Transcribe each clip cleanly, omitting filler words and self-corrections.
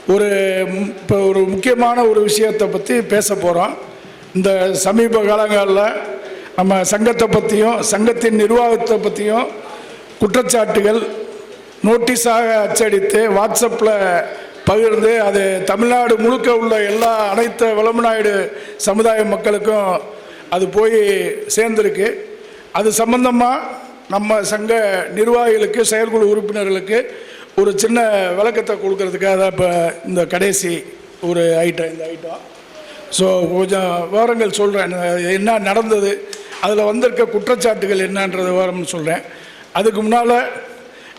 இப்போ ஒரு முக்கியமான ஒரு விஷயத்தை பற்றி பேச போகிறோம். இந்த சமீப காலங்களில் நம்ம சங்கத்தை பற்றியும் சங்கத்தின் நிர்வாகத்தை பற்றியும் குற்றச்சாட்டுகள் நோட்டீஸாக அச்சடித்து வாட்ஸ்அப்பில் பகிர்ந்து அது தமிழ்நாடு முழுக்க உள்ள அனைத்து வளமநாயுடு சமுதாய மக்களுக்கும் அது போய் சேர்ந்துருக்கு. அது சம்பந்தமாக நம்ம சங்க நிர்வாகிகளுக்கு செயற்குழு உறுப்பினர்களுக்கு ஒரு சின்ன விளக்கத்தை கொடுக்கறதுக்காக தான் இப்போ இந்த கடைசி ஒரு இந்த ஐட்டம். ஸோ கொஞ்சம் விவரங்கள் சொல்கிறேன், என்ன நடந்தது, அதில் வந்திருக்க குற்றச்சாட்டுகள் என்னன்றது விவரம் சொல்கிறேன். அதுக்கு முன்னால்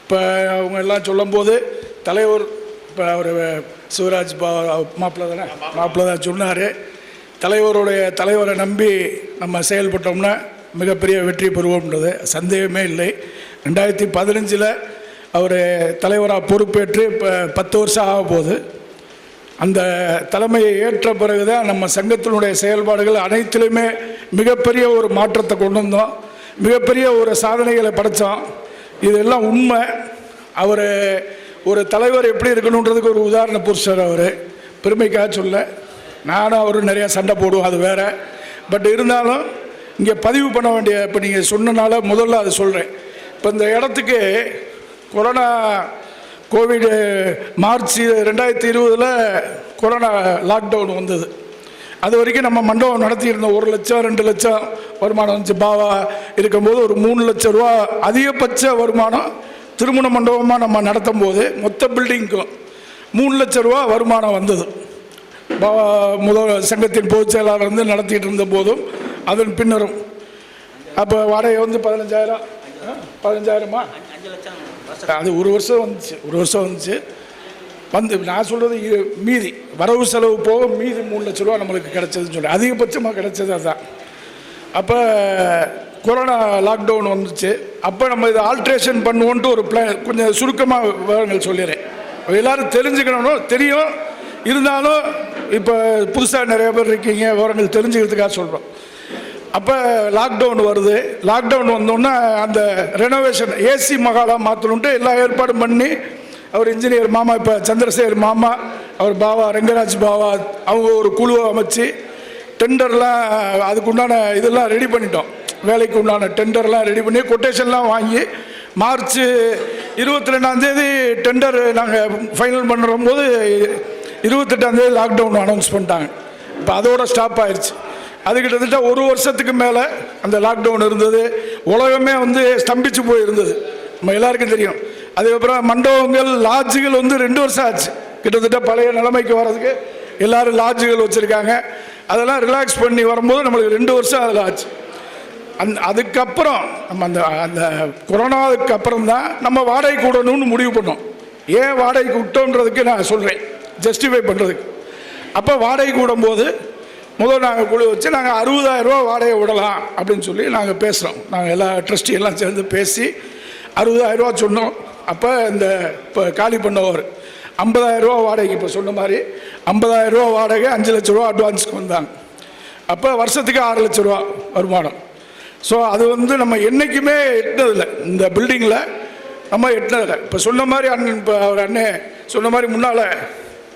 இப்போ அவங்க எல்லாம் சொல்லும்போது தலைவர் இப்போ அவர் சிவராஜ் மாப்பிள்ளை தான் சொன்னார். தலைவரை நம்பி நம்ம செயல்பட்டோம்னா மிகப்பெரிய வெற்றி பெறுவோம்ன்றது சந்தேகமே இல்லை. 2015 அவர் தலைவராக பொறுப்பேற்று இப்போ 10 வருஷம் ஆக போகுது. அந்த தலைமையை ஏற்ற பிறகு தான் நம்ம சங்கத்தினுடைய செயல்பாடுகள் அனைத்திலுமே மிகப்பெரிய ஒரு மாற்றத்தை கொண்டு வந்தோம், மிகப்பெரிய ஒரு சாதனைகளை படைத்தோம். இதெல்லாம் உண்மை. அவர் ஒரு தலைவர் எப்படி இருக்கணுன்றதுக்கு ஒரு உதாரண புருஷர். அவர் பெருமைக்காக சொல்ல, நானும் அவரும் நிறையா சண்டை போடுவோம், அது வேறு. பட் இருந்தாலும் இங்கே பதிவு பண்ண வேண்டிய, இப்போ நீங்கள் சொன்னனால முதல்ல அது சொல்கிறேன். இப்போ இந்த இடத்துக்கு corona Covid March 2020 corona lockdown வந்தது. அது வரைக்கும் நம்ம மண்டபம் நடத்தியிருந்தோம். 1 லட்சம் 2 லட்சம் வருமானம் வந்துச்சு. பாவா இருக்கும்போது ஒரு 3 லட்சம் ரூபா அதிகபட்ச வருமானம் திருமண மண்டபமாக நம்ம நடத்தும் போது மொத்த பில்டிங்க்கும் 3 லட்சம் ரூபா வருமானம் வந்தது. பாவா முதல் சங்கத்தின் பொதுச் செயலாளர் வந்து நடத்திட்டு இருந்த போதும் அதன் பின்னரும். அப்போ வாடகை வந்து 15,000 அது ஒரு வருஷம் வந்துச்சு. நான் சொல்கிறது மீதி வரவு செலவு போக மீதி 3 லட்ச ரூபா நம்மளுக்கு கிடைச்சதுன்னு சொல்லி அதிகபட்சமாக கிடைச்சது அதுதான். அப்போ கொரோனா லாக்டவுன் வந்துச்சு. அப்போ நம்ம இதை ஆல்ட்ரேஷன் பண்ணுவோன்ட்டு ஒரு பிளான். கொஞ்சம் சுருக்கமாக விவரங்கள் சொல்லிடுறேன், எல்லோரும் தெரிஞ்சுக்கணும். தெரியும், இருந்தாலும் இப்போ புதுசாக நிறைய பேர் இருக்கீங்க, விவரங்கள் தெரிஞ்சுக்கிறதுக்காக சொல்கிறோம். அப்போ லாக்டவுன் வருது. லாக்டவுன் வந்தோன்னா அந்த ரெனோவேஷன் ஏசி மகாலாக மாற்றணுன்ட்டு எல்லா ஏற்பாடும் பண்ணி அவர் இன்ஜினியர் மாமா, இப்போ சந்திரசேகர் மாமா, அவர் பாவா ரங்கராஜ் பாவா, அவங்க ஒரு குழுவை அமைச்சு டெண்டர்லாம் அதுக்குண்டான இதெல்லாம் ரெடி பண்ணிட்டோம். வேலைக்கு உண்டான டெண்டர்லாம் ரெடி பண்ணி கொட்டேஷன்லாம் வாங்கி மார்ச் 22 டெண்டர் நாங்கள் ஃபைனல் பண்ணுற போது 28 லாக்டவுன் அனௌன்ஸ் பண்ணிட்டாங்க. இப்போ அதோட ஸ்டாப் ஆயிடுச்சு. அது கிட்டத்தட்ட 1 வருஷத்துக்கு மேலே அந்த லாக்டவுன் இருந்தது. உலகமே வந்து ஸ்தம்பிச்சு போயிருந்தது, நம்ம எல்லாருக்கும் தெரியும். அதுக்கப்புறம் மண்டபங்கள் லாட்ஜுகள் வந்து 2 வருஷம் ஆச்சு கிட்டத்தட்ட பழைய நிலைமைக்கு வர்றதுக்கு. எல்லோரும் லாட்ஜுகள் வச்சுருக்காங்க. அதெல்லாம் ரிலாக்ஸ் பண்ணி வரும்போது நம்மளுக்கு 2 வருஷம் அதில் ஆச்சு. அதுக்கப்புறம் நம்ம அந்த கொரோனாவுக்கு அப்புறம் தான் நம்ம வாடகை கூடணும்னு முடிவு பண்ணோம். ஏன் வாடகை விட்டோன்றதுக்கு நான் சொல்கிறேன், ஜஸ்டிஃபை பண்ணுறதுக்கு. அப்போ வாடகை கூடும்போது முதல் நாங்கள் குழு வச்சு நாங்கள் 60,000 ரூபா வாடகை விடலாம் அப்படின்னு சொல்லி நாங்கள் பேசுகிறோம். நாங்கள் எல்லா ட்ரஸ்டி எல்லாம் சேர்ந்து பேசி 60,000 ரூபா சொன்னோம். அப்போ இப்போ காலி பண்ணவர் 50,000 ரூபா வாடகைக்கு, இப்போ சொன்ன மாதிரி 50,000 ரூபா வாடகை, 5 லட்ச ரூபா அட்வான்ஸுக்கு வந்தாங்க. அப்போ வருஷத்துக்கு 6 லட்ச ரூபா வருமானம். ஸோ அது வந்து நம்ம என்றைக்குமே எட்டினதில்லை, இந்த பில்டிங்கில் நம்ம எட்டினதில்லை. இப்போ சொன்ன மாதிரி இப்போ அவர் அண்ணன் சொன்ன மாதிரி முன்னால்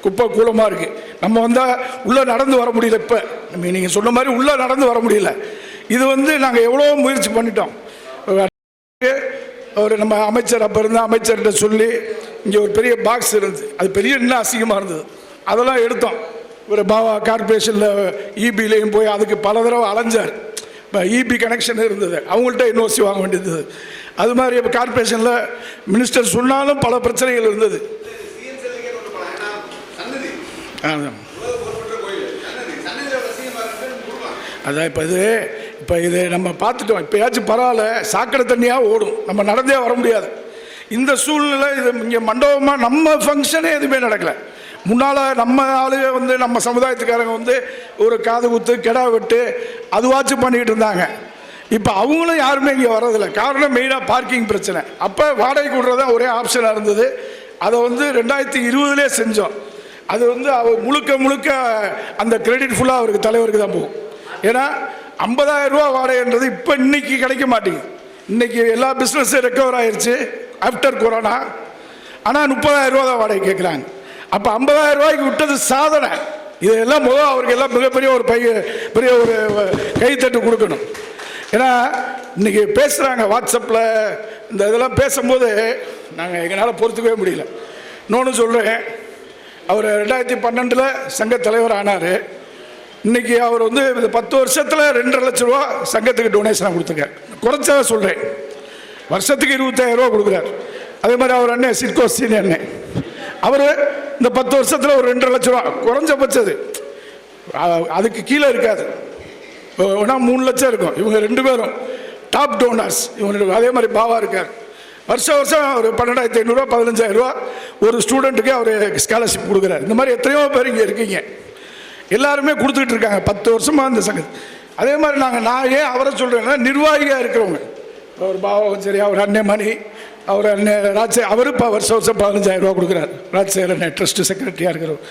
குப்பை கூலமாக இருக்குது. நம்ம வந்தால் உள்ளே நடந்து வர முடியல. இப்போ நீங்கள் சொன்ன மாதிரி உள்ளே நடந்து வர முடியல. இது வந்து நாங்கள் எவ்வளோ முயற்சி பண்ணிட்டோம். ஒரு நம்ம அமைச்சர் அப்போ இருந்த அமைச்சர்கிட்ட சொல்லி இங்கே ஒரு பெரிய பாக்ஸ் இருந்துச்சு, அது பெரிய இன்னும் அசிங்கமாக இருந்தது. அதெல்லாம் எடுத்தோம். ஒரு பாவா கார்பரேஷனில் இபிலையும் போய் அதுக்கு பல தடவை அலைஞ்சார். இப்போ இபி கனெக்ஷன் இருந்தது, அவங்கள்ட்ட என்ஓசி வாங்க வேண்டியது. அது மாதிரி இப்போ கார்பரேஷனில் மினிஸ்டர் சொன்னாலும் பல பிரச்சனைகள் இருந்தது. அதான் இப்போ இது நம்ம பார்த்துட்டோம். இப்போயாச்சும் பரவாயில்ல, சாக்கடை தண்ணியாக ஓடும், நம்ம நடந்தே வர முடியாது. இந்த சூழ்நிலை இது இங்கே மண்டபமாக நம்ம ஃபங்க்ஷனே எதுவுமே நடக்கலை. முன்னால் நம்ம ஆளுங்க வந்து நம்ம சமுதாயத்துக்காரங்க வந்து ஒரு காது குத்து கெடா வெட்டு அதுவாச்சும் பண்ணிக்கிட்டு இருந்தாங்க. இப்போ அவங்களும் யாருமே இங்கே வர்றதில்லை. காரணம் மெயினாக பார்க்கிங் பிரச்சனை. அப்போ வாடகை கூடுறதான் ஒரே ஆப்ஷனாக இருந்தது. அதை வந்து 2020 செஞ்சோம். அது வந்து அவர் முழுக்க அந்த கிரெடிட் ஃபுல்லாக அவருக்கு தலைவருக்கு தான் போகும். ஏன்னா 50,000 ரூபா வாடகைன்றது இப்போ இன்னைக்கு கிடைக்க மாட்டேங்குது. இன்றைக்கி எல்லா பிஸ்னஸும் ரெக்கவர் ஆயிடுச்சு ஆஃப்டர் கொரோனா. ஆனால் 30,000 ரூபா தான் வாடகை கேட்குறாங்க. அப்போ 50,000 ரூபாய்க்கு விட்டது சாதனை. இதெல்லாம் அவருக்கு எல்லாம் மிகப்பெரிய ஒரு பெரிய ஒரு கைத்தட்டு கொடுக்கணும். ஏன்னா இன்னைக்கு பேசுகிறாங்க வாட்ஸ்அப்பில் இந்த இதெல்லாம் பேசும்போது நாங்கள் எங்களால் பொறுத்துக்கவே முடியல. இன்னொன்று சொல்கிறேன், அவர் 2012 சங்க தலைவர் ஆனார். இன்றைக்கி அவர் வந்து இந்த 10 வருஷத்தில் 2.5 லட்ச ரூபா சங்கத்துக்கு டொனேஷனாக கொடுத்துருக்கார். குறைச்சதாக சொல்கிறேன், வருஷத்துக்கு 25,000 ரூபா கொடுக்குறார். அதே மாதிரி அவர் அண்ணன் சிட்கோ சீனியர் அண்ணன், அவர் இந்த 10 வருஷத்தில் ஒரு 2.5 லட்ச ரூபா குறைஞ்சபட்சது, அதுக்கு கீழே இருக்காது, ஒன்றா 3 லட்சம் இருக்கும். இவங்க 2 பேரும் டாப் டோனர்ஸ். இவங்க அதே மாதிரி பாவா இருக்கார். வருஷம் ஒரு 12,500 ரூபா 15,000 ரூபா ஒரு ஸ்டூடெண்ட்டுக்கு அவர் ஸ்காலர்ஷிப் கொடுக்குறாரு. இந்த மாதிரி எத்தனையோ பேர் இங்கே இருக்கீங்க, எல்லாருமே கொடுத்துக்கிட்டு இருக்காங்க 10 வருஷமாக இந்த சங்கம். அதே மாதிரி நான் ஏன் அவரை சொல்கிறேன்னா, நிர்வாகியாக இருக்கிறவங்க, அவர் பாவம் சரி, அவர் அண்ணன் மணி, அவர் அண்ணன் ராஜ்சே, அவர் இப்போ வருஷம் 15,000 ரூபா கொடுக்குறாரு. ராஜ்சேகர் அண்ணன் ட்ரஸ்ட்டு செக்ரட்டரியாக இருக்கிறவர்.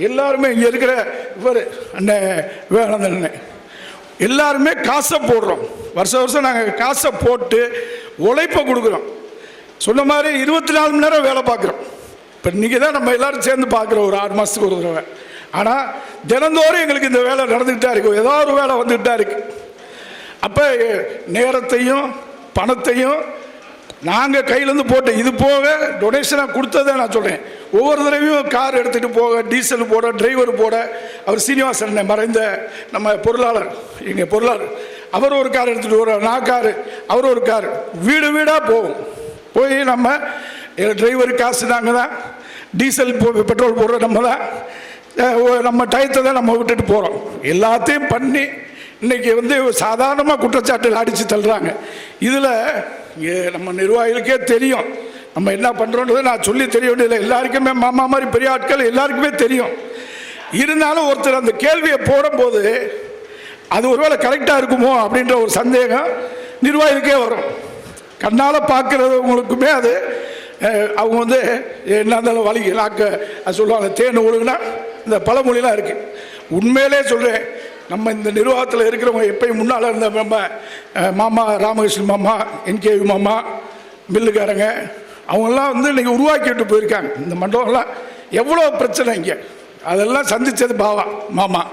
எல்லாருமே இங்கே இருக்கிற இவர் அண்ணன் விவேகானந்தன் அண்ணன், எல்லாருமே காசை போடுறோம். வருஷம் நாங்கள் காசை போட்டு உழைப்பை கொடுக்குறோம். சொன்ன மாதிரி 24 மணி நேரம் வேலை பார்க்குறோம். இப்போ இன்றைக்கி தான் நம்ம எல்லோரும் சேர்ந்து பார்க்குறோம் ஒரு 6 மாதத்துக்கு ஒரு தடவை. ஆனால் தினந்தோறும் எங்களுக்கு இந்த வேலை நடந்துக்கிட்டா இருக்கும், ஏதோ ஒரு வேலை வந்துக்கிட்டா இருக்கு. அப்போ நேரத்தையும் பணத்தையும் நாங்கள் கையிலேருந்து போட்டு, இது போக டொனேஷனாக கொடுத்ததை நான் சொல்கிறேன். ஒவ்வொரு தடவையும் கார் எடுத்துகிட்டு போக, டீசல் போட, டிரைவர் போட, அவர் சீனிவாசன் மறைந்த நம்ம பொருளாளர், எங்கள் பொருளாளர், அவர் ஒரு கார் எடுத்துகிட்டு வருவார், நான் காரு, அவர் ஒரு கார், வீடு வீடாக போய் நம்ம டிரைவருக்கு காசு நாங்கள் தான், டீசல் பெட்ரோல் போடுற நம்ம தான், நம்ம டயத்தை தான் நம்ம விட்டுட்டு போகிறோம். எல்லாத்தையும் பண்ணி இன்றைக்கி வந்து சாதாரணமாக குற்றச்சாட்டுகள் அடித்து தள்ளுறாங்க. இதில் நம்ம நிர்வாகிகளுக்கே தெரியும் நம்ம என்ன பண்ணுறோன்றது. நான் சொல்லி தெரிய வேண்டியதில்லை, எல்லாருக்குமே மாமா மாதிரி பெரிய ஆட்கள் எல்லாருக்குமே தெரியும். இருந்தாலும் ஒருத்தர் அந்த கேள்வியை போடும்போது அது ஒருவேளை கரெக்டாக இருக்குமோ அப்படின்ற ஒரு சந்தேகம் நிர்வாகிகளுக்கே வரும். கண்ணால் பார்க்குறவங்களுக்குமே அது அவங்க வந்து என்ன இருந்தாலும் வலி நாக்க சொல்லுவாங்க, தேன் ஒழுகுனா இந்த பழமொழிலாம் இருக்குது. உண்மையிலே சொல்கிறேன், நம்ம இந்த நிர்வாகத்தில் இருக்கிறவங்க எப்பயும் முன்னால் இருந்த நம்ம மாமா ராமகிருஷ்ணன் மாமா, என்கேவி மாமா, மில்லுக்காரங்க, அவங்கெல்லாம் வந்து இன்றைக்கி உருவாக்கிட்டு போயிருக்காங்க. இந்த மண்டபம்லாம் எவ்வளோ பிரச்சனை இங்கே அதெல்லாம் சந்தித்தது பாவா மாமா.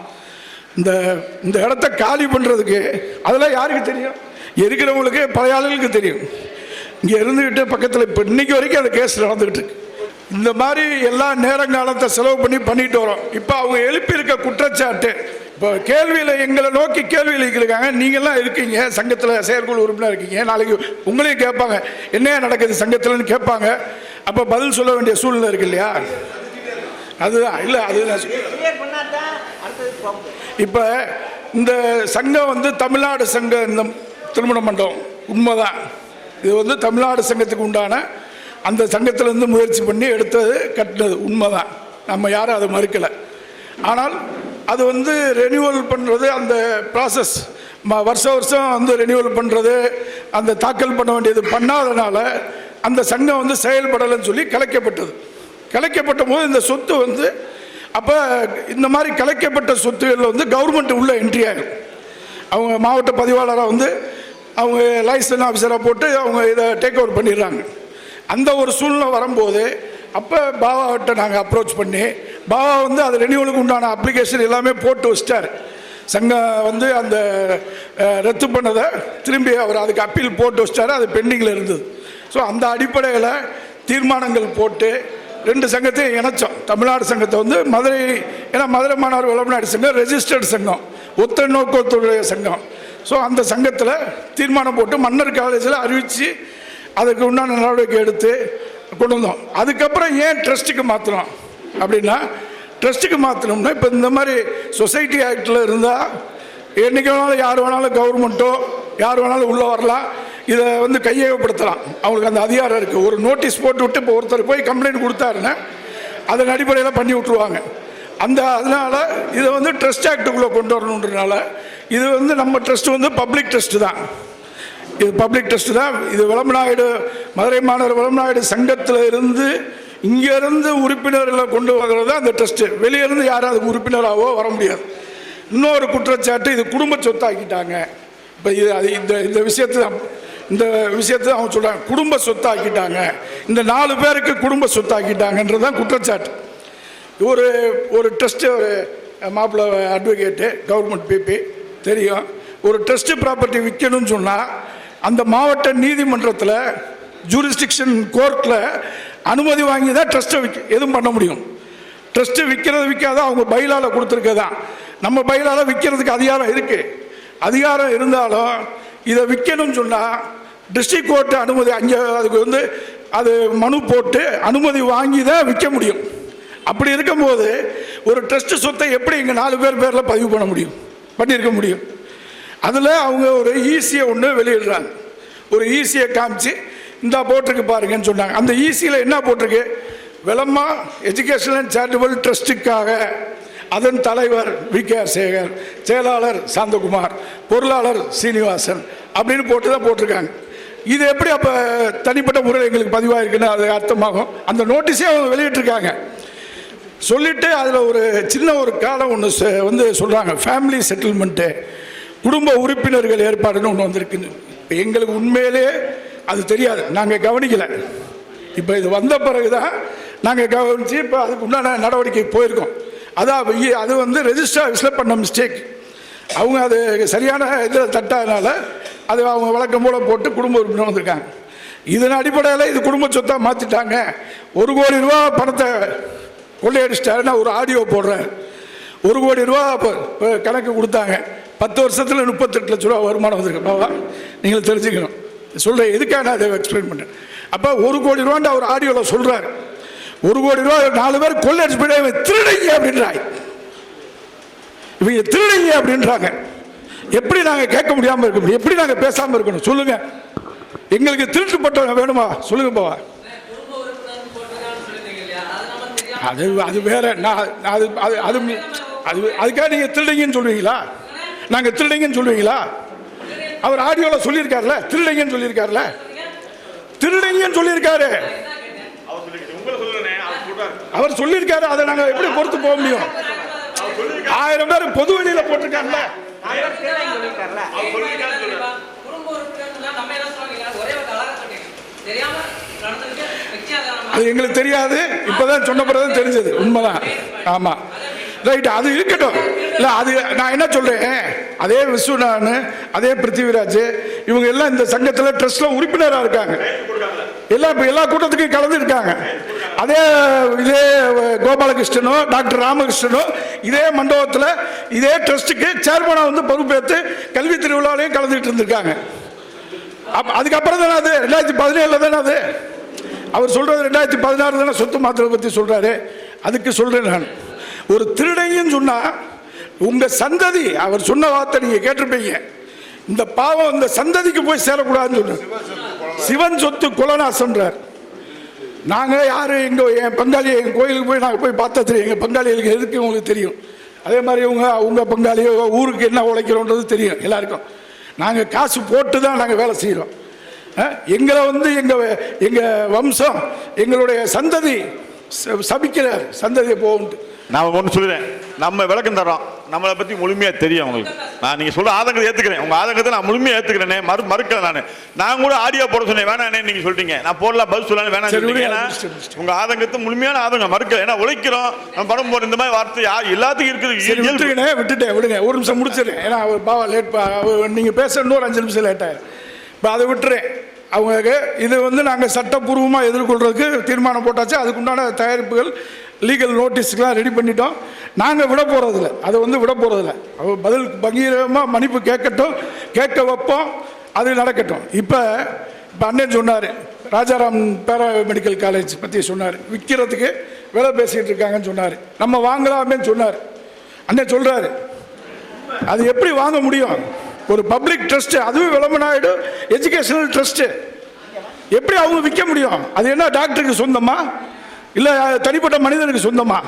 இந்த இடத்த காலி பண்ணுறதுக்கு அதெல்லாம் யாருக்கு தெரியும்? இருக்கிறவங்களுக்கு பழைய ஆளுகளுக்கு தெரியும். இங்கே இருந்துக்கிட்டு பக்கத்தில் இப்போ இன்றைக்கி வரைக்கும் அந்த கேஸ் நடந்துக்கிட்டு இருக்கு. இந்த மாதிரி எல்லா நேரங்காலத்தை செலவு பண்ணிட்டு வரோம். இப்போ அவங்க எழுப்பியிருக்க குற்றச்சாட்டு, இப்போ கேள்வியில் எங்களை நோக்கி கேள்வியில் இருக்காங்க. நீங்கள்லாம் இருக்கீங்க சங்கத்தில் செயற்குழு உறுப்பினர் இருக்கீங்க, நாளைக்கு உங்களையும் கேட்பாங்க என்ன நடக்குது சங்கத்தில்னு கேட்பாங்க. அப்போ பதில் சொல்ல வேண்டிய சூழ்நிலை இருக்கு இல்லையா? அதுதான் இல்லை, அதுதான். இப்போ இந்த சங்கம் வந்து தமிழ்நாடு சங்கம், இந்த திருமண மண்டபம் உண்மைதான், இது வந்து தமிழ்நாடு சங்கத்துக்கு உண்டான அந்த சங்கத்திலேருந்து முயற்சி பண்ணி எடுத்தது கட்டினது உண்மைதான், நம்ம யாரும் அதை மறுக்கலை. ஆனால் அது வந்து ரெனியூவல் பண்ணுறது, அந்த ப்ராசஸ் வருஷம் வந்து ரெனியூவல் பண்ணுறது, அந்த தாக்கல் பண்ண வேண்டியது பண்ணாதனால அந்த சங்கம் வந்து செயல்படலைன்னு சொல்லி கலைக்கப்பட்ட போது இந்த சொத்து வந்து, அப்போ இந்த மாதிரி கலைக்கப்பட்ட சொத்துகளில் வந்து கவர்மெண்ட் உள்ள என்ட்ரி ஆகும். அவங்க மாவட்ட பதிவாளராக வந்து அவங்க லைசன்ஸ் ஆஃபீஸராக போட்டு அவங்க இதை டேக் ஓவர் பண்ணிடுறாங்க. அந்த ஒரு சூழ்நிலை வரும்போது அப்போ பாபாவிட்ட நாங்கள் அப்ரோச் பண்ணி, பாபா வந்து அது ரெனியூவலுக்கு உண்டான அப்ளிகேஷன் எல்லாமே போட்டு வச்சிட்டார். சங்கம் வந்து அந்த ரத்து பண்ணதை திரும்பி அவர் அதுக்கு அப்பீல் போட்டு வச்சிட்டாரு, அது பெண்டிங்கில் இருந்தது. ஸோ அந்த அடிப்படையில் தீர்மானங்கள் போட்டு 2 சங்கத்தையும் இணைச்சோம். தமிழ்நாடு சங்கத்தை வந்து மதுரை, ஏன்னா மதுரை மாணவர் விளம்பநாடு சங்கம் ரெஜிஸ்டர்டு சங்கம், ஒத்த நோக்கத்துடைய சங்கம். ஸோ அந்த சங்கத்தில் தீர்மானம் போட்டு மன்னர் காலேஜில் அறிவித்து அதுக்கு உண்டான நடவடிக்கை எடுத்து கொண்டு வந்தோம். அதுக்கப்புறம் ஏன் ட்ரஸ்ட்டுக்கு மாற்றணும் அப்படின்னா, ட்ரஸ்ட்டுக்கு மாற்றணும்னா இப்போ இந்த மாதிரி சொசைட்டி ஆக்டில் இருந்தால் என்றைக்கு வேணாலும் யார் வேணாலும் கவர்மெண்ட்டோ யார் வேணாலும் உள்ளே வரலாம், இதை வந்து கையகப்படுத்தலாம், அவங்களுக்கு அந்த அதிகாரம் இருக்குது. ஒரு நோட்டீஸ் போட்டு விட்டு இப்போ ஒருத்தர் போய் கம்ப்ளைண்ட் கொடுத்தாருன்னா அதன் அடிப்படையில் பண்ணி விட்ருவாங்க. அதனால் இதை வந்து ட்ரஸ்ட் ஆக்டுக்குள்ளே கொண்டு வரணுன்றனால இது வந்து நம்ம ட்ரஸ்ட் வந்து பப்ளிக் ட்ரஸ்ட்டு தான், இது பப்ளிக் ட்ரஸ்ட்டு தான். இது விளம்பநாயுடு மதுரை மாநகர் விளம்பநாயுடு சங்கத்தில் இருந்து இங்கேருந்து உறுப்பினர்களை கொண்டு வர்றது தான் அந்த ட்ரஸ்ட்டு. வெளியிலேருந்து யாரும் அதுக்கு உறுப்பினராகவோ வர முடியாது. இன்னொரு குற்றச்சாட்டு, இது குடும்ப சொத்தாக்கிட்டாங்க. இப்போ இது அது இந்த விஷயத்தை அவங்க சொல்கிறாங்க, குடும்ப சொத்தாக்கிட்டாங்க, இந்த 4 பேருக்கு குடும்ப சொத்தாக்கிட்டாங்கன்றது தான் குற்றச்சாட்டு. ஒரு ஒரு ட்ரஸ்ட்டு, ஒரு மாப்பிள்ளை அட்வொகேட்டு, கவர்மெண்ட் பிபி தெரியும். ஒரு ட்ரஸ்ட்டு ப்ராப்பர்ட்டி விற்கணும்னு சொன்னால் அந்த மாவட்ட நீதிமன்றத்தில் ஜூரிஸ்டிக்ஷன் கோர்ட்டில் அனுமதி வாங்கி தான் ட்ரஸ்ட்டை எதுவும் பண்ண முடியும். ட்ரஸ்ட்டு விற்கிறது விற்காத அவங்க பைலாவில் கொடுத்துருக்கதான். நம்ம பைலாவில் விற்கிறதுக்கு அதிகாரம் இருக்குது. அதிகாரம் இருந்தாலும் இதை விற்கணும்னு சொன்னால் டிஸ்ட்ரிக்ட் கோர்ட்டு அனுமதி, அங்கே அதுக்கு அது மனு போட்டு அனுமதி வாங்கி தான் விற்க முடியும். அப்படி இருக்கும்போது ஒரு ட்ரஸ்ட் சொத்தை எப்படி இங்கே 4 பேர் பேரில் பதிவு பண்ண முடியும், பண்ணியிருக்க முடியும்? அதில் அவங்க ஒரு ஈஸியை ஒன்று வெளியிடுறாங்க. ஒரு ஈஸியை காமிச்சு இந்த போட்டிருக்கு பாருங்கன்னு சொன்னாங்க. அந்த ஈஸியில் என்ன போட்டிருக்கு? வெளம்மா எஜுகேஷனல் அண்ட் சேரிட்டபிள் ட்ரஸ்ட்டுக்காக அதன் தலைவர் வி.கே.ஆர். சேகர், செயலாளர் சாந்தகுமார், பொருளாளர் சீனிவாசன் அப்படின்னு போட்டு தான் போட்டிருக்காங்க. இது எப்படி அப்போ தனிப்பட்ட முறையில் எங்களுக்கு பதிவாயிருக்குன்னு அது அர்த்தமாகும். அந்த நோட்டீஸே அவங்க வெளியிட்டிருக்காங்க. சொல்லிவிட்டு அதில் ஒரு சின்ன ஒரு காலம் ஒன்று சொல்கிறாங்க, ஃபேமிலி செட்டில்மெண்ட்டு, குடும்ப உறுப்பினர்கள் ஏற்பாடுன்னு ஒன்று வந்திருக்குன்னு. இப்போ எங்களுக்கு உண்மையிலே அது தெரியாது, நாங்கள் கவனிக்கலை. இப்போ இது வந்த பிறகு தான் நாங்கள் கவனித்து இப்போ அதுக்கு உண்டான நடவடிக்கை போயிருக்கோம். அது ரெஜிஸ்டர் ஆஃபீஸில் பண்ண மிஸ்டேக். அவங்க அது சரியான இதில் தட்டாதனால அது அவங்க வழக்கம் போல் போட்டு குடும்ப உறுப்பினர் வந்திருக்காங்க. இதன் அடிப்படையில் இது குடும்ப சொத்தாக மாற்றிட்டாங்க. 1 கோடி ரூபா பணத்தை கொள்ளையடிச்சிட்டாருன்னா ஒரு ஆடியோ போடுறாரு. 1 கோடி ரூபா கணக்கு கொடுத்தாங்க. 10 வருஷத்தில் 38 லட்ச ரூபா வருமானம் வந்திருக்கு. பாவா நீங்கள் தெரிஞ்சுக்கணும். சொல்கிறேன், எதுக்காக நான் அதை எக்ஸ்பிளைன் பண்ணேன். அப்போ 1 கோடி ரூபான்னு அவர் ஆடியோவில் சொல்கிறார். 1 கோடி ரூபா 4 பேர் கொள்ளையடிச்சு போய் திருடுங்க அப்படின்றாங்க. இவங்க திருடுங்க அப்படின்றாங்க. எப்படி நாங்கள் கேட்க முடியாமல் இருக்க முடியும்? எப்படி நாங்கள் பேசாமல் இருக்கணும் சொல்லுங்க? எங்களுக்கு திருட்டுப்பட்டவங்க வேணுமா சொல்லுங்க பாவா. அது வேற. அதுக்காக நீங்க திருடுங்கன்னு சொல்லுவீங்களா? நாங்க திருடுங்கன்னு சொல்லுவீங்களா? அவர் ஆடியோவில் சொல்லியிருக்காருல, திருடுங்கன்னு சொல்லியிருக்காருல, திருடுங்கன்னு சொல்லியிருக்காரு. அவர் சொல்லியிருக்காரு. அதை நாங்கள் எப்படி பொறுத்து போக முடியும்? 1000 பேர் பொது வெளியில போட்டிருக்காருல்ல. அது எங்களுக்கு தெரியாது. இப்பதான் சொன்ன பிறகு தெரிஞ்சது. உண்மைதான். ஆமா, ரைட். அது இருக்கட்டும். இல்லை, அது நான் என்ன சொல்றேன், அதே விஸ்வநாதன், அதே பிருத்திவிராஜ், இவங்க எல்லாம் இந்த சங்கத்தில் ட்ரஸ்ட்ல உறுப்பினராக இருக்காங்க. எல்லா கூட்டத்துக்கும் கலந்து இருக்காங்க. இதே கோபாலகிருஷ்ணனோ டாக்டர் ராமகிருஷ்ணனோ இதே மண்டபத்தில் இதே ட்ரஸ்ட்டுக்கு சேர்மனாக பொறுப்பேற்று கல்வி திருவிழாலையும் கலந்துட்டு இருந்திருக்காங்க. அதுக்கப்புறம் தானே அது 2017 தானே அது அவர் சொல்றது. 2016 தானே சொத்து மாத்திரை பற்றி சொல்றாரு. அதுக்கு சொல்றேன் நான், ஒரு திருடைன்னு சொன்னா உங்க சந்ததி, அவர் சொன்ன வார்த்தை நீங்க கேட்டிருப்பீங்க, இந்த பாவம் இந்த சந்ததிக்கு போய் சேரக்கூடாதுன்னு சொல்றாரு. சிவன் சொத்து குலநாசம்ன்றார். நாங்கள் யாரு, என் பங்காளி, எங்கள் கோயிலுக்கு போய் நாங்கள் போய் பார்த்தா தெரியும் எங்கள் பங்காளிகளுக்கு எதுக்கு உங்களுக்கு தெரியும். அதே மாதிரி உங்கள் பங்காளி ஊருக்கு என்ன உழைக்கிறோன்றது தெரியும் எல்லாருக்கும். நாங்கள் காசு போட்டு தான் நாங்கள் வேலை செய்கிறோம். எங்களை எங்கள் வம்சம், எங்களுடைய சந்ததி சபிக்கிறார், சந்ததியை போகும்ட்டு. நான் ஒன்று சொல்லுறேன், நம்ம விளக்கம் தரோம், நம்மளை பற்றி முழுமையாக தெரியும் உங்களுக்கு. நான் நீங்கள் சொல்ல ஆதங்கத்தை ஏற்றுக்கிறேன், உங்கள் ஆதங்கத்தை நான் முழுமையாக ஏற்றுக்கிறேனே, மறுக்கல. நான் கூட ஆடியோ போட சொன்னேன், வேணாண்ணே நீங்கள் சொல்லிட்டீங்க, நான் போடலாம் பதில் சொல்லலாம் வேணாம் சொல்லிட்டீங்க. ஏன்னா உங்கள் ஆதங்கத்தை முழுமையான ஆதங்கம் மறுக்கல. ஏன்னா உழைக்கிறோம், நம்ம படம் போகிற இந்த மாதிரி வார்த்தை எல்லாத்துக்கும் இருக்குது. விட்டுட்டேன், விடுங்க, ஒரு நிமிஷம் முடிச்சிடுறேன். ஏன்னா அவர் பாவா லேட், நீங்கள் பேச இன்னொரு 5 நிமிஷம் லேட்டாக. இப்போ அதை விட்டுறேன். அவங்களுக்கு இது நாங்கள் சட்டப்பூர்வமாக எதிர்கொள்றதுக்கு தீர்மானம் போட்டாச்சு. அதுக்குண்டான தயாரிப்புகள், லீகல் நோட்டீஸ்க்கெலாம் ரெடி பண்ணிட்டோம். நாங்கள் விட போகிறதில்ல, அதை விட போகிறதில்ல. அவர் பதில் பகிரமாக மன்னிப்பு கேட்கட்டும், கேட்க வைப்போம், அது நடக்கட்டும். இப்போ அண்ணன் சொன்னார், ராஜாராம் பேரா மெடிக்கல் காலேஜ் பற்றி சொன்னார், விற்கிறதுக்கு வேலை பேசிகிட்டு இருக்காங்கன்னு சொன்னார். நம்ம வாங்கலாமேன்னு சொன்னார். அண்ணன் சொல்கிறாரு, அது எப்படி வாங்க முடியும்? ஒரு பப்ளிக் ட்ரஸ்ட், அதுவும் விளம்பநாயுடு எஜுகேஷனல் ட்ரஸ்ட், எப்படி அவங்க விற்க முடியும்? அது என்ன டாக்டருக்கு சொந்தமா இல்லை தனிப்பட்ட மனிதனுக்கு சொந்தமா?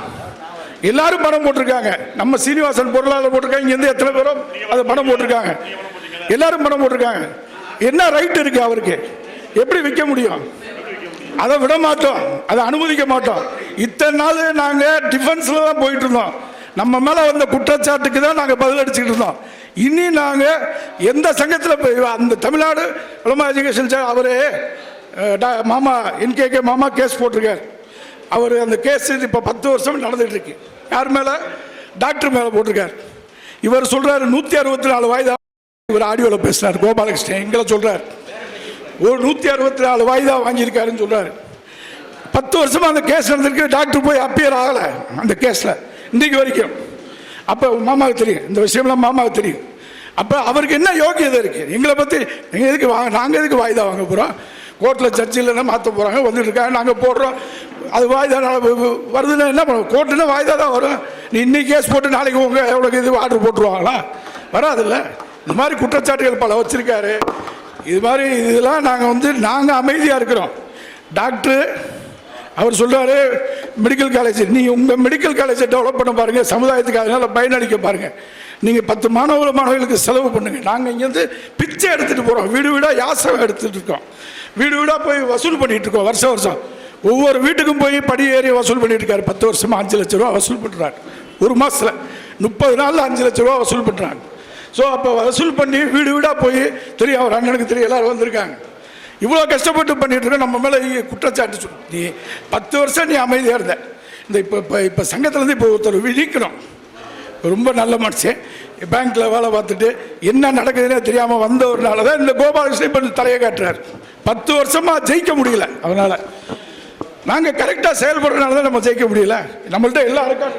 எல்லாரும் பணம் போட்டிருக்காங்க. நம்ம சீனிவாசன் பொருளாளர் போட்டிருக்காங்க, இங்கேருந்து எத்தனை பேரும் அதை பணம் போட்டிருக்காங்க, எல்லாரும் பணம் போட்டிருக்காங்க. என்ன ரைட் இருக்கு அவருக்கு? எப்படி விற்க முடியும்? அதை விட மாட்டோம், அதை அனுமதிக்க மாட்டோம். இத்தனை நாள் நாங்கள் டிஃபென்ஸில் தான் போயிட்டு இருந்தோம். நம்ம மேலே வந்த குற்றச்சாட்டுக்கு தான் நாங்கள் பதிலடிச்சுட்டு இருந்தோம். இனி நாங்கள் எந்த சங்கத்தில் போய் அந்த தமிழ்நாடு உலமா எஜுகேஷன் அவரே மாமா NKK மாமா கேஸ் போட்டிருக்கார். அவர் அந்த கேஸ் இப்போ 10 வருஷம் நடந்துகிட்டு இருக்கு. யார் மேலே? டாக்டர் மேலே போட்டிருக்கார். இவர் சொல்கிறார் 164 வாய்தா. இவர் ஆடியோவில் பேசுகிறார். கோபாலகிருஷ்ணன் எங்களை சொல்கிறார் ஒரு 164 வாய்தா வாங்கியிருக்காருன்னு சொல்கிறார். 10 வருஷமாக அந்த கேஸ் நடந்திருக்கு. டாக்டர் போய் அப்பியர் ஆகலை அந்த கேஸில் இன்றைக்கு வரைக்கும். அப்போ மாமாவுக்கு தெரியும் இந்த விஷயம்லாம், மாமாவுக்கு தெரியும். அப்போ அவருக்கு என்ன யோகியதை இருக்குது? எங்களை பற்றி நீங்கள் எதுக்கு நாங்கள் எதுக்கு வாய்தா வாங்க போகிறோம்? கோர்ட்டில் ஜட்ஜி இல்லைன்னா மாற்ற போகிறாங்க, வந்துட்டு இருக்காங்க, நாங்கள் போடுறோம். அது வாய்தா வருதுன்னா என்ன பண்ணுவோம்? கோர்ட்டுன்னா வாய்தா தான் வரும். நீ இன்னைக்கு கேஸ் போட்டு நாளைக்கு உங்கள் எவ்வளோ இது ஆர்டர் போட்டுருவாங்களா? வராதில்ல. இந்த மாதிரி குற்றச்சாட்டுகள் பல வச்சுருக்காரு. இது மாதிரி இதெல்லாம் நாங்கள் அமைதியாக இருக்கிறோம். டாக்டரு அவர் சொல்கிறாரு மெடிக்கல் காலேஜ், நீங்கள் உங்கள் மெடிக்கல் காலேஜை டெவலப் பண்ண பாருங்கள், சமுதாயத்துக்கு அதனால் பயனளிக்க பாருங்கள். நீங்கள் 10 மாணவர்களுக்கு செலவு பண்ணுங்கள். நாங்கள் இங்கேருந்து பிச்சை எடுத்துகிட்டு போகிறோம். வீடு வீடாக யாசகம் எடுத்துகிட்டு இருக்கோம். வீடு வீடாக போய் வசூல் பண்ணிகிட்டு இருக்கோம். வருஷம் ஒவ்வொரு வீட்டுக்கும் போய் படி ஏறி வசூல் பண்ணிட்டு இருக்காரு. 10 வருஷமாக 5 லட்ச ரூபா வசூல் பண்ணுறாரு. ஒரு மாதத்தில் 30 நாளில் 5 லட்ச ரூபா வசூல் பண்ணுறாங்க. ஸோ அப்போ வசூல் பண்ணி வீடு வீடாக போய் தெரியும், அவர் அண்ணனுக்கு தெரியும், எல்லோரும் வந்திருக்காங்க. இவ்வளோ கஷ்டப்பட்டு பண்ணிட்டு இருக்க நம்ம மேலே குற்றச்சாட்டு சொல்லி நீ 10 வருஷம் நீ அமைதியாக இருந்த. இந்த இப்போ சங்கத்திலேருந்து இப்போ ஒருத்தர் விழிக்கணும். ரொம்ப நல்ல மனுஷன், பேங்க்கில் வேலை பார்த்துட்டு என்ன நடக்குதுன்னே தெரியாமல் வந்தவர்னால தான் இந்த கோபாலகிருஷ்ணன் இப்போ தலையை காட்டுறாரு. 10 வருஷமாக ஜெயிக்க முடியல. அதனால் நாங்கள் கரெக்டாக செயல்படுறதுனால தான் நம்ம ஜெயிக்க முடியல. நம்மள்ட்ட எல்லா ரெக்கார்டு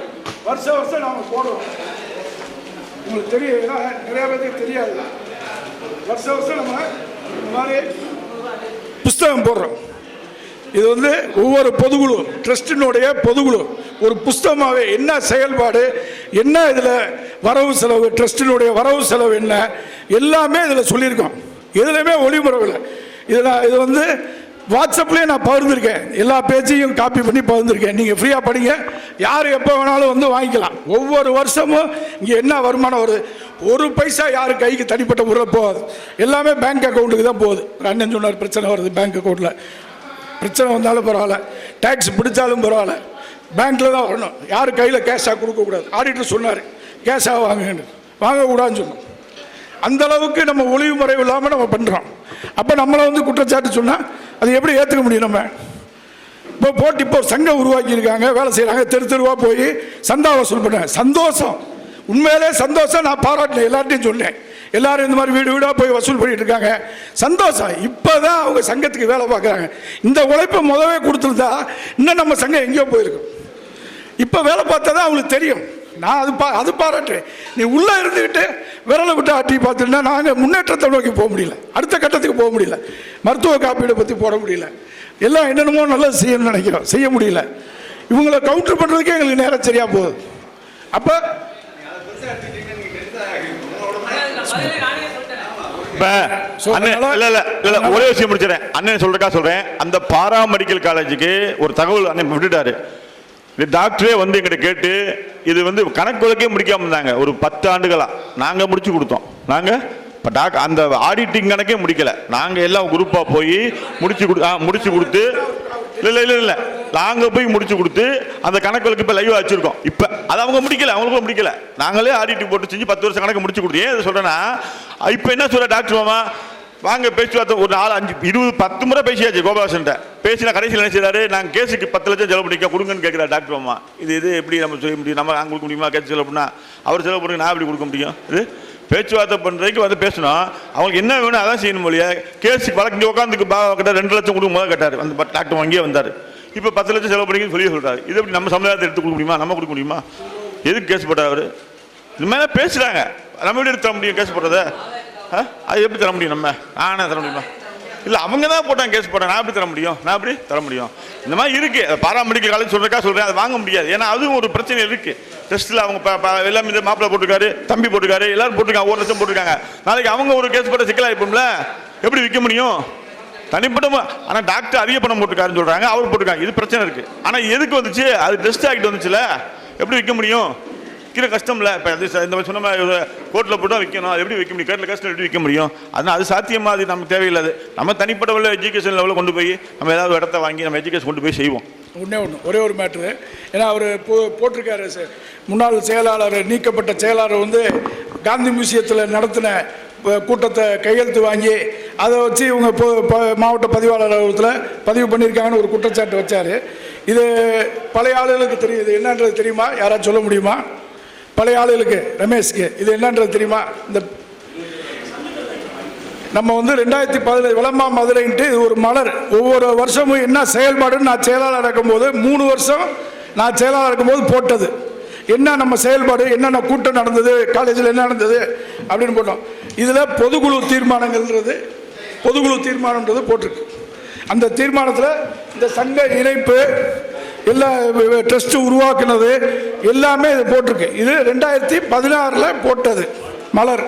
வருஷம் நாங்கள் போடுவோம். உங்களுக்கு தெரியும், ஏன்னா நிறையா பேருக்கு தெரியாது. வருஷம் நம்ம இந்த மாதிரி புஸ்தகம் போடுறோம். இது ஒவ்வொரு பொதுக்குழு, ட்ரஸ்டினுடைய பொதுக்குழு ஒரு புஸ்தகமாகவே என்ன செயல்பாடு, என்ன இதில் வரவு செலவு, ட்ரஸ்டினுடைய வரவு செலவு என்ன, எல்லாமே இதில் சொல்லியிருக்கோம். எதுலையுமே ஒளிமுறைவில் இது வாட்ஸ்அப்லேயே நான் பகிர்ந்துருக்கேன். எல்லா பேஜையும் காப்பி பண்ணி பகிர்ந்துருக்கேன். நீங்கள் ஃப்ரீயாக படிங்க. யார் எப்போ வேணாலும் வாங்கிக்கலாம். ஒவ்வொரு வருஷமும் இங்கே என்ன வருமானம் வருது, ஒரு பைசா யார் கைக்கு தனிப்பட்ட முறையில் போகாது. எல்லாமே பேங்க் அக்கௌண்ட்டுக்கு தான் போகுது. அண்ணன் சொன்னார் பிரச்சனை வருது பேங்க் அக்கௌண்ட்டில். பிரச்சனை வந்தாலும் பரவாயில்ல, டேக்ஸ் பிடிச்சாலும் பரவாயில்ல, பேங்க்கில் தான் வரணும். யார் கையில் கேஷாக கொடுக்கக்கூடாது. ஆடிட்டர் சொன்னார் கேஷாக வாங்கக்கூடாதுன்னு சொன்னோம். அந்தளவுக்கு நம்ம ஒளிவு முறை இல்லாமல் நம்ம பண்ணுறோம். அப்போ நம்மளை குற்றச்சாட்டு சொன்னால் அது எப்படி ஏற்றுக்க முடியும்? நம்ம இப்போ ஒரு சங்கம் உருவாக்கியிருக்காங்க, வேலை செய்கிறாங்க, தெருவாக போய் சந்தா வசூல் பண்ணேன். சந்தோஷம், உண்மையிலே சந்தோஷம். நான் பாராட்டினேன், எல்லார்ட்டையும் சொன்னேன். எல்லாரும் இந்த மாதிரி வீடு வீடாக போய் வசூல் பண்ணிட்டு இருக்காங்க. சந்தோஷம். இப்போ தான் அவங்க சங்கத்துக்கு வேலை பார்க்குறாங்க. இந்த உழைப்பை முதவே கொடுத்துருந்தா இன்னும் நம்ம சங்கம் எங்கேயோ போயிருக்கோம். இப்போ வேலை பார்த்தா தான் அவங்களுக்கு தெரியும். நான் அது பாராட்டுறேன். நீ உள்ளே இருந்துக்கிட்டு விரலை விட்டு ஆட்டி பார்த்துட்டா நாங்கள் முன்னேற்றத்தை நோக்கி போக முடியல, அடுத்த கட்டத்துக்கு போக முடியல, மருத்துவ காப்பீடை பற்றி போட முடியல, எல்லாம் என்னென்னமோ நல்லது செய்யணும்னு நினைக்கிறோம், செய்ய முடியல. இவங்களை கவுண்டர் பண்ணுறதுக்கே எங்களுக்கு நேரம் சரியாக போகுது. அப்போ ஒரே விஷயம் முடிச்சிடறேன். அண்ணன் சொல்றக்கா சொல்றேன். அந்த பாரா மெடிக்கல் காலேஜுக்கு ஒரு தகவல் அண்ணன் விட்டுட்டாரு. டாக்டரே எங்கிட்ட கேட்டு இது கணக்கு வழக்கே முடிக்காம இருந்தாங்க. ஒரு 10 ஆண்டுகளா நாங்க முடிச்சு கொடுத்தோம். நாங்க அந்த ஆடிட்டிங் கணக்கே முடிக்கல. நாங்க எல்லாம் குரூப்பா போய் முடிச்சு கொடுத்து இல்ல நாங்க போய் முடிச்சு கொடுத்து அந்த கணக்கு வழக்கு இப்ப லைவா வச்சிருக்கோம். இப்ப அது அவங்க முடிக்கல, அவங்களுக்கும் முடிக்கல. நாங்களே ஆடிட்டிங் போட்டு செஞ்சு 10 வருஷம் கணக்கு முடிச்சு கொடுத்தோம். ஏன் சொல்றேன்னா இப்ப என்ன சொல்ற டாக்டர் மாமா வாங்க பேச்சுவார்த்தை ஒரு 4, 5, 20, 10 முறை பேசியாச்சு கோபாலகிருஷ்ணன் பேசினா. கடைசியில் என்ன செய்யறாரு, நாங்கள் கேஸுக்கு 10 லட்சம் செலவு பண்ணிக்க கொடுங்கன்னு கேட்கிறார் டாக்டர் அம்மா. இது எப்படி நம்ம செய்ய முடியும்? நம்ம அங்கே கொடுக்க முடியுமா? கேஸ் செலவு பண்ணா அவர் செலவு பண்ணுங்க, நான் எப்படி கொடுக்க முடியும்? இது பேச்சுவார்த்தை பண்ணுறதுக்கு பேசணும். அவங்களுக்கு என்ன வேணும் அதான் செய்யணும். மொழியா கேஸுக்கு வழக்கு இங்கே உட்காந்துக்கு கேட்டார் 2 லட்சம் கொடுக்க முதல் கேட்டார். அந்த டாக்டர் வாங்கியே வந்தார். இப்போ 10 லட்சம் செலவு பண்ணிங்கன்னு சொல்லி சொல்கிறார். இது எப்படி நம்ம சமுதாயத்தை எடுத்து கொடுக்க முடியுமா? நம்ம கொடுக்க முடியுமா? எதுக்கு கேஸ் போட்டார் அவர்? இது மேலே பேசுகிறாங்க. நம்ம எப்படி எடுத்து தர முடியும் கேஸ் போடுறத? அது எப்படி தர முடியும்? நானே தர முடியுமா? இல்லை அவங்க தான் போட்டாங்க கேஸ் போட்டாங்க. நான் எப்படி தர முடியும்? நான் எப்படி தர முடியும்? இந்த மாதிரி இருக்கு. பாரா மெடிக்கல் காலேஜ் சொல்றேன், அதை வாங்க முடியாது. ஏன்னா அதுவும் ஒரு பிரச்சனை இருக்கு. டெஸ்ட்டில் அவங்க எல்லாம் இந்த மாப்பிள்ளை போட்டிருக்காரு, தம்பி போட்டிருக்காரு, எல்லாரும் போட்டிருக்காங்க, 1 லட்சம் போட்டிருக்காங்க. நாளைக்கு அவங்க ஒரு கேஸ் போட்ட சிக்கலாயிருப்போம்ல, எப்படி விற்க முடியும்? தனிப்பட்ட ஆனால் டாக்டர் அதிக பணம் போட்டிருக்காருன்னு சொல்றாங்க, அவர் போட்டிருக்காங்க. இது பிரச்சனை இருக்கு. ஆனால் எதுக்கு வந்துச்சு? அது டெஸ்ட் ஆகிட்டு வந்துச்சுல, எப்படி விற்க முடியும்? விற்கிற கஷ்டம் இல்லை. இப்போ இந்த சொன்ன மாதிரி கோர்ட்டில் போட்டால் விற்கணும், அது எப்படி விற்க முடியும்? கேட்டில் கஷ்டம் எப்படி விற்க முடியும்? அதனால் அது சாத்தியமாக அது நமக்கு தேவையில்லாது. நம்ம தனிப்பட்ட எஜுகேஷன் லெவலில் கொண்டு போய் நம்ம ஏதாவது இடத்த வாங்கி நம்ம எஜுகேஷன் கொண்டு போய் செய்வோம். ஒரே ஒரு மேட்ரு. ஏன்னா அவர் போட்டிருக்காரு, முன்னாள் செயலாளர் நீக்கப்பட்ட செயலாளர் காந்தி மியூசியத்தில் நடத்தின கூட்டத்தை கையெழுத்து வாங்கி அதை வச்சு இவங்க மாவட்ட பதிவாளர் அலுவலகத்தில் பதிவு பண்ணியிருக்காங்கன்னு ஒரு குற்றச்சாட்டு வச்சார். இது பழைய ஆளுகளுக்கு தெரியும். இது என்னன்றது தெரியுமா? யாராவது சொல்ல முடியுமா? பழைய ஆளுகளுக்கு, ரமேஷ்க்கு இது என்னன்றது தெரியுமா? இந்த நம்ம வந்து 2017 விளம்பா மதுரைன்ட்டு இது ஒரு மலர். ஒவ்வொரு வருஷமும் என்ன செயல்பாடுன்னு நான் செயலாளர் இருக்கும்போது 3 வருஷம் நான் செயலாளர் இருக்கும்போது போட்டது. என்ன நம்ம செயல்பாடு, என்னென்ன கூட்டம் நடந்தது, காலேஜில் என்ன நடந்தது அப்படின்னு போட்டோம். இதில் பொதுக்குழு தீர்மானம்ன்றது போட்டிருக்கு. அந்த தீர்மானத்தில் இந்த சங்க இணைப்பு எல்லா ட்ரஸ்ட் உருவாக்குனது எல்லாமே இது போட்டிருக்கு. இது 2016 போட்டது மலர்.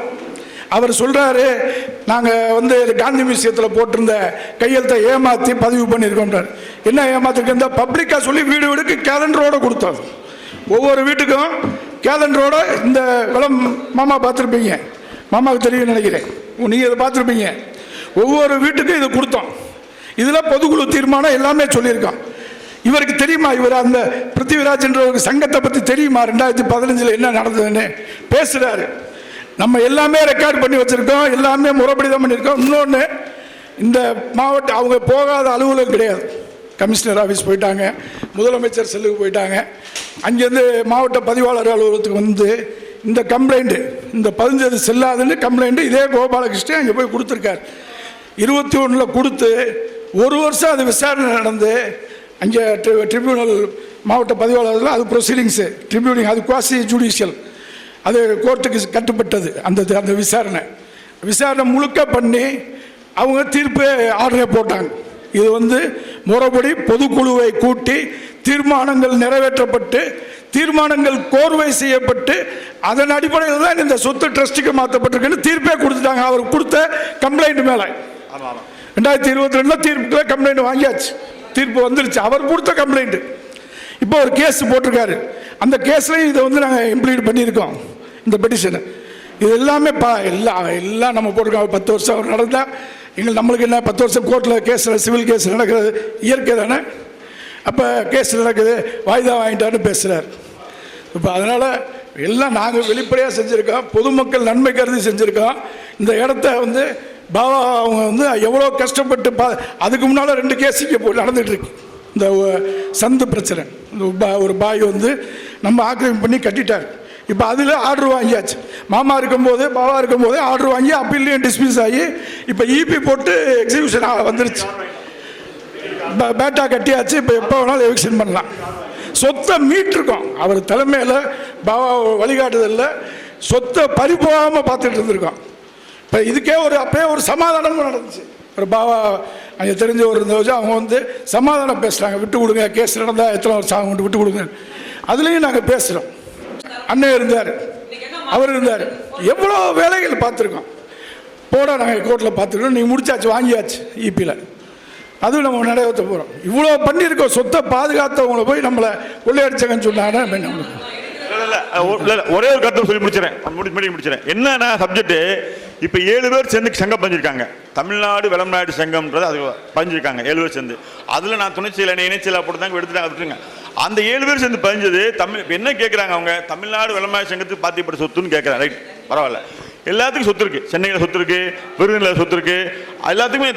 அவர் சொல்றாரு, நாங்கள் வந்து காந்தி மியூசியத்தில் போட்டிருந்த கையெழுத்தை ஏமாற்றி பதிவு பண்ணியிருக்கோம். என்ன ஏமாத்திருக்க? பப்ளிக்காக சொல்லி வீடு வீடுக்கு கேலண்டரோட கொடுத்தோம். ஒவ்வொரு வீட்டுக்கும் கேலண்டரோட இந்த விளம் மாமா பார்த்துருப்பீங்க, மாமாவுக்கு தெரியும் நினைக்கிறேன், நீங்கள் இதை பார்த்துருப்பீங்க. ஒவ்வொரு வீட்டுக்கும் இது கொடுத்தோம். இதில் பொதுக்குழு தீர்மானம் எல்லாமே சொல்லியிருக்கோம். இவருக்கு தெரியுமா? இவர் அந்த பிருத்திவிராஜ் என்ற சங்கத்தை பற்றி தெரியுமா? 2015 என்ன நடந்ததுன்னு பேசுகிறாரு. நம்ம எல்லாமே ரெக்கார்ட் பண்ணி வச்சுருக்கோம், எல்லாமே முறைப்படி தான் பண்ணியிருக்கோம். இன்னொன்று, இந்த மாவட்ட அவங்க போகாத அலுவலகம் கிடையாது. கமிஷனர் ஆஃபீஸ் போயிட்டாங்க, முதலமைச்சர் செல்லுக்கு போயிட்டாங்க. அங்கேருந்து மாவட்ட பதிவாளர் அலுவலகத்துக்கு வந்து இந்த கம்ப்ளைண்ட்டு, இந்த 15 செல்லாதுன்னு கம்ப்ளைண்ட்டு இதே கோபாலகிருஷ்ணன் அங்கே போய் கொடுத்துருக்கார். 21 கொடுத்து 1 வருஷம் அது விசாரணை நடந்து அங்கே ட்ரிபியூனல் மாவட்ட பதிவாளர்கள் அது ப்ரொசீடிங்ஸு ட்ரிபியூனிங், அது குவாசி ஜுடிஷியல், அது கோர்ட்டுக்கு கட்டுப்பட்டது. அந்த விசாரணை முழுக்க பண்ணி அவங்க தீர்ப்பு ஆர்டரை போட்டாங்க. இது வந்து முறைப்படி பொதுக்குழுவை கூட்டி தீர்மானங்கள் நிறைவேற்றப்பட்டு தீர்மானங்கள் கோர்வை செய்யப்பட்டு அதன் அடிப்படையில் தான் இந்த சொத்து ட்ரஸ்ட்டுக்கு மாற்றப்பட்டிருக்குன்னு தீர்ப்பே கொடுத்துட்டாங்க. அவர் கொடுத்த கம்ப்ளைண்ட் மேலே 2022 தீர்ப்புல கம்ப்ளைண்ட் வாங்கியாச்சு, தீர்ப்பு வந்துருச்சு. அவர் கொடுத்த கம்ப்ளைண்ட். இப்போ ஒரு கேஸ் போட்டிருக்காரு. அந்த கேஸ்லையும் இதை வந்து நாங்கள் இம்ப்ளீட் பண்ணியிருக்கோம். இந்த பெட்டிஷனு இது எல்லாமே எல்லாம் நம்ம போட்டிருக்கோம். 10 வருஷம் நடந்தால் நம்மளுக்கு என்ன 10 வருஷம் கோர்ட்டில் கேஸில் சிவில் கேஸ் நடக்கிறது இயற்கை தானே. அப்போ கேஸ் நடக்குது, வாய்தா வாங்கிட்டான்னு பேசுகிறார். இப்போ அதனால் எல்லாம் நாங்கள் வெளிப்படையாக செஞ்சுருக்கோம், பொதுமக்கள் நன்மை கருதி செஞ்சுருக்கோம். இந்த இடத்த வந்து பாபா அவங்க வந்து எவ்வளோ கஷ்டப்பட்டு அதுக்கு முன்னால் 2 கேஸ் இங்கே நடந்துகிட்ருக்கு. இந்த சந்து பிரச்சனை, ஒரு பாய் வந்து நம்ம ஆக்கிரமிப்பு பண்ணி கட்டிட்டார். இப்போ அதில் ஆர்டர் வாங்கியாச்சு. மாமா இருக்கும்போது பாபா இருக்கும்போது ஆர்டர் வாங்கி அப்பீல்லையும் டிஸ்மிஸ் ஆகி இப்போ இபி போட்டு எக்ஸிபிஷன் வந்துருச்சு. பேட்டா கட்டியாச்சு. இப்போ எப்போ வேணாலும் எவிக்ஷன் பண்ணலாம். சொத்தை மீட்டிருக்கோம். அவர் தலைமையில் பாபா வழிகாட்டுதலில் சொத்தை பறிபோகாமல் பார்த்துட்டு இருந்திருக்கோம். இப்போ இதுக்கே அப்பயே ஒரு சமாதானமும் நடந்துச்சு. ஒரு பாபா அங்கே தெரிஞ்ச ஒரு இருந்தவச்சு அவங்க வந்து சமாதானம் பேசுகிறாங்க. விட்டு கொடுங்க, கேஸ் நடந்தால் எத்தனை வருஷம் ஆகும் விட்டு கொடுங்க. அதுலேயும் நாங்கள் பேசுகிறோம். அண்ணன் இருந்தார், அவர் இருந்தார். எவ்வளோ வேலைகள் பார்த்துருக்கோம். போட நாங்கள் கோர்ட்டில் பார்த்துருக்கோம். நீங்கள் முடிச்சாச்சு, வாங்கியாச்சு இபியில். அதுவும் நம்ம நிறைவேற்ற போகிறோம். இவ்வளோ பண்ணியிருக்கோம். சொத்தை பாதுகாத்தவங்களை போய் நம்மளை கொள்ளையடிச்சாங்கன்னு சொன்னாங்க. ஒரே ஒரு கருத்தை சொல்லி முடிச்சிடறேன். என்னன்னா சப்ஜெக்ட், இப்போ 7 பேர் சேர்ந்து சங்கம் பண்ணியிருக்காங்க. தமிழ்நாடு விளம்பநாடு சங்கம்ன்றது அது பதிஞ்சிருக்காங்க 7 பேர் சேர்ந்து. அதில் நான் துணைச்செயல இணைச்செயலாக போட்டு தான் எடுத்துட்டாங்க, விட்டுருங்க. அந்த 7 பேர் சேர்ந்து பதிஞ்சது என்ன கேட்குறாங்க அவங்க? தமிழ்நாடு விளம்பநாடு சங்கத்துக்கு பாத்தியப்பட்ட சொத்துன்னு கேட்குறாங்க. ரைட், பரவாயில்ல. எல்லாத்துக்கும் சொத்து இருக்கு. சென்னையில் சொத்து இருக்கு, விருதுநகர் சொத்து இருக்கு, எல்லாத்துக்குமே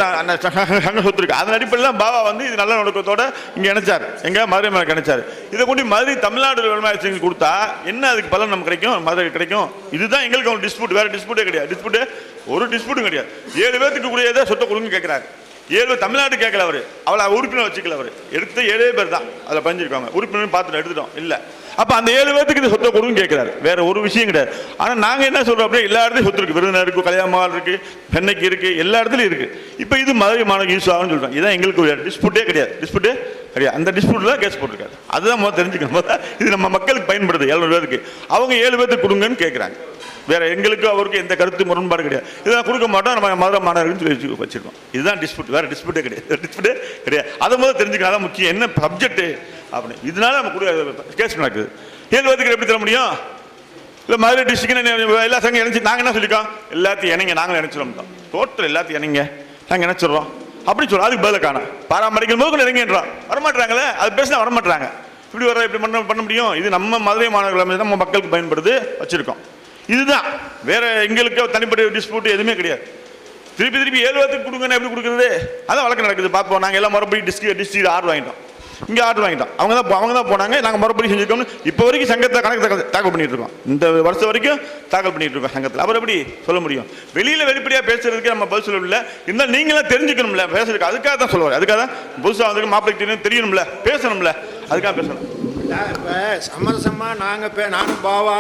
சங்க சொத்து இருக்கு. அதன் அடிப்படையில் தான் பாபா வந்து இது நல்ல நோக்கத்தோட இங்கே இணைச்சார், எங்க மதுரை மேலே இணைச்சார். இதை கொண்டு மதுரை தமிழ்நாடு விளம்பர சங்கம் கொடுத்தா என்ன அதுக்கு பலன் நமக்கு கிடைக்கும்? மதுரை கிடைக்கும். இதுதான் எங்களுக்கு அவங்க டிஸ்பியூட், வேற டிஸ்பியூட்டே கிடையாது. ஒரு டிஸ்பியூட்டும் கிடையாது. 7 பேருக்கு கூடியதை சொத்தை கொடுங்க கேட்குறாரு. 7 தமிழ்நாடு கேட்கல. அவளை உறுப்பினர் வச்சுக்கல. எடுத்த 7 பேர் தான் அதில் பதிஞ்சிருக்காங்க. உறுப்பினர் பார்த்துட்டு எடுத்துட்டோம் இல்லை. அப்போ அந்த 7 பேருக்கு இந்த சொத்தை கொடுங்க கேட்குறாரு. வேற ஒரு விஷயம் கிடையாது. ஆனால் நாங்கள் என்ன சொல்கிறோம் அப்படியே, எல்லா இடத்துலையும் சொத்து இருக்குது. விருதுநகர் இருக்குது, கல்யாணமால் இருக்குது, சென்னைக்கு இருக்குது, எல்லா இடத்துலையும் இருக்குது. இப்போ இது மதுரை மாநகர் யூஸ் ஆகும்னு சொல்கிறோம். இதுதான் எங்களுக்கு டிஸ்பியூட்டே கிடையாது. அந்த டிஸ்பியூட்டில் கேஸ் போட்டிருக்காரு. அதுதான் முதல்ல தெரிஞ்சுக்கணும். இது நம்ம மக்களுக்கு பயன்படுது. 700 பேருக்கு அவங்க 7 பேருக்கு கொடுங்கன்னு கேட்குறாங்க. வேற எங்களுக்கு அவருக்கு எந்த கருத்து முரண்பாடு கிடையாது. இதெல்லாம் கொடுக்க மாட்டோம், நம்ம மதுரை மாநகருக்கு சொல்லி வச்சிருக்கோம். இதுதான் டிஸ்பியூட், வேற டிஸ்பியூட்டே கிடையாது. அதை முதல்ல தெரிஞ்சுக்கலாம். அதான் முக்கியம். என்ன சப்ஜெக்ட் அப்படின்னு. இதனால நம்ம கேஸ் நடக்குது. 7 பேருக்கு எப்படி தர முடியும்? இல்லை மதுரை டிஸ்ட்ரிக்ட் எல்லா சங்கம் இணைச்சு நாங்கள் என்ன சொல்லிக்கோம்? எல்லாத்தையும் இணைங்க, நாங்களும் இணைச்சிடும். டோட்டல் எல்லாத்தையும் இணைங்க, நாங்கள் இணைச்சிடுறோம் அப்படின்னு சொல்கிறோம். அதுக்கு பதில் காணும் பாராமரிக்கும் போது இறங்கின்றோம். வரமாட்டாங்களே, அது பேசினா வரமாட்டாங்க. இப்படி இப்படி பண்ண முடியும்? இது நம்ம மதுரை மாநகரில் நம்ம மக்களுக்கு பயன்படுது வச்சிருக்கோம். இதுதான், வேற எங்களுக்கு தனிப்பட்ட டிஸ்பியூட் எதுவுமே கிடையாது. திருப்பி 7 பேருக்கு கொடுங்கன்னு எப்படி கொடுக்குறது? அதான் வழக்கு நடக்குது. பார்ப்போம். நாங்கள் எல்லாம் மறுபடியும் டிஸ்ட்ரிக்ட் ஆர்டர் வாங்கிட்டோம். இங்கே ஆர்டர் வாங்கிட்டோம். அவங்க தான் போனாங்க. நாங்கள் மறுபடியும் செஞ்சுருக்கோம்னு இப்போ வரைக்கும் சங்கத்தை கணக்கு தாக்கல் பண்ணிட்டு இருக்கோம். இந்த வருஷம் வரைக்கும் தாக்கல் பண்ணிட்டு இருக்கோம் சங்கத்தில். அப்புறம் எப்படி சொல்ல முடியும்? வெளிப்படையாக பேசுறதுக்கு நம்ம பதில் சொல்லல. இருந்தாலும் நீங்களாம் தெரிஞ்சுக்கணும்ல பேசுறதுக்கு. அதுக்காக தான் சொல்லுவார். அதுக்காக தான் புதுசாக வந்து மாப்பிள்ளைக்கு தெரியணும்ல, பேசணும்ல, அதுக்காக பேசணும். இப்போ சமரசமாக நானும் பாவா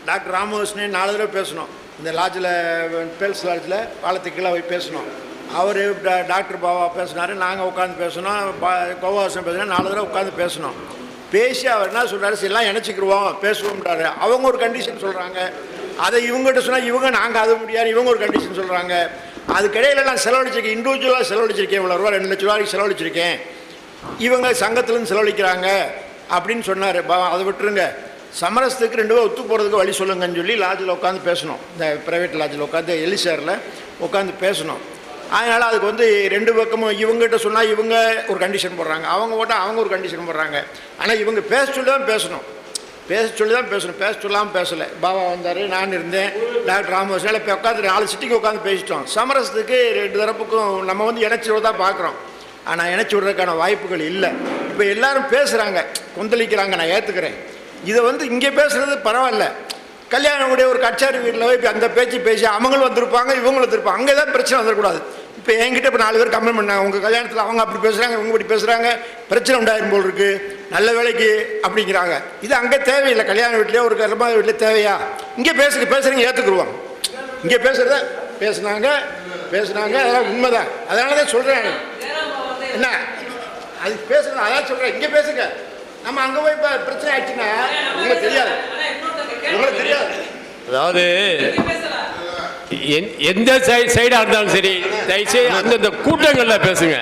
டாக்டர் ராமகிருஷ்ணன் 4 தடவை பேசணும். இந்த லாட்ஜில் பேல்ஸ் லாட்ஜில் பாலத்துக்கெல்லாம் போய் பேசணும். அவர் டாக்டர் பாவா பேசினார், நாங்கள் உட்காந்து பேசணும், கோவாசம் பேசினா 4 தடவை உட்காந்து பேசணும். பேசி அவர் என்ன சொல்கிறாரு, எல்லாம் இணைச்சிக்கிடுவோம் பேசுவோம்ன்றாரு. அவங்க ஒரு கண்டிஷன் சொல்கிறாங்க. அதை இவங்ககிட்ட சொன்னால் இவங்க நாங்கள் அது முடியாது, இவங்க ஒரு கண்டிஷன் சொல்கிறாங்க. அதுக்கிடையில் நான் செலவழிச்சிருக்கேன், இண்டிவிஜுவலாக செலவழிச்சிருக்கேன், இவ்வளோ ரூபா 2 லட்ச ரூபாய்க்கு செலவழிச்சிருக்கேன், இவங்க சங்கத்துலேருந்து செலவழிக்கிறாங்க அப்படின்னு சொன்னார். அதை விட்டுருங்க, சமரசத்துக்கு 2 பேர் ஒத்து போகிறதுக்கு வழி சொல்லுங்கன்னு சொல்லி லாட்ஜில் உட்காந்து பேசணும். இந்த ப்ரைவேட் லாட்ஜில் உட்காந்து எலிசேரில் உட்காந்து பேசணும். அதனால் அதுக்கு வந்து 2 பக்கமும் இவங்ககிட்ட சொன்னால் இவங்க ஒரு கண்டிஷன் போடுறாங்க, அவங்க போட்டால் அவங்க ஒரு கண்டிஷன் போடுறாங்க. ஆனால் இவங்க பேச சொல்லி தான் பேசணும், பேச சொல்லாமல் பேசலை. பாபா வந்தார், நான் இருந்தேன், டாக்டர் ராமகிருஷ்ணன் இப்போ உட்காந்து 4 சிட்டிக்கு உட்காந்து பேசிட்டோம். சமரசத்துக்கு 2 தரப்புக்கும் நம்ம வந்து இணைச்சி விட தான் பார்க்குறோம். ஆனால் இணைச்சி விடுறதுக்கான வாய்ப்புகள் இல்லை. இப்போ எல்லாரும் பேசுகிறாங்க, கொந்தளிக்கிறாங்க, நான் ஏற்றுக்கிறேன். இதை வந்து இங்கே பேசுகிறது பரவாயில்ல. கல்யாணமுடைய ஒரு கச்சாரி வீட்டில் போய் இப்போ அந்த பேசி அவங்களும் வந்திருப்பாங்க, இவங்களும் வந்திருப்பாங்க. அங்கே தான் பிரச்சனை வந்துடக்கூடாது. இப்போ என்கிட்ட இப்போ 4 பேர் கம்ப்ளைண்ட் பண்ணாங்க, உங்கள் கல்யாணத்தில் அவங்க அப்படி பேசுகிறாங்க, இவங்க இப்படி பேசுகிறாங்க, பிரச்சனை உண்டாயிரும் போல் இருக்குது, நல்ல வேலைக்கு அப்படிங்கிறாங்க. இது அங்கே தேவையில்லை. கல்யாண வீட்லேயோ ஒரு கர்ம வீட்டிலே தேவையா? இங்கே பேசுகிறீங்க ஏற்றுக்குருவாங்க. இங்கே பேசுகிறத பேசுனாங்க அதெல்லாம் உண்மைதான். அதனால தான் சொல்கிறேன். என்ன அது பேசுகிறது, அதான் சொல்கிறேன். இங்கே பேசுங்க. நம்ம அங்கே போய் இப்போ பிரச்சனை ஆயிடுச்சுன்னா உங்களுக்கு தெரியாது. அதாவது எந்த சைடாக இருந்தாலும் சரி, தயவுசெய்து அந்தந்த கூட்டங்களில் பேசுங்க.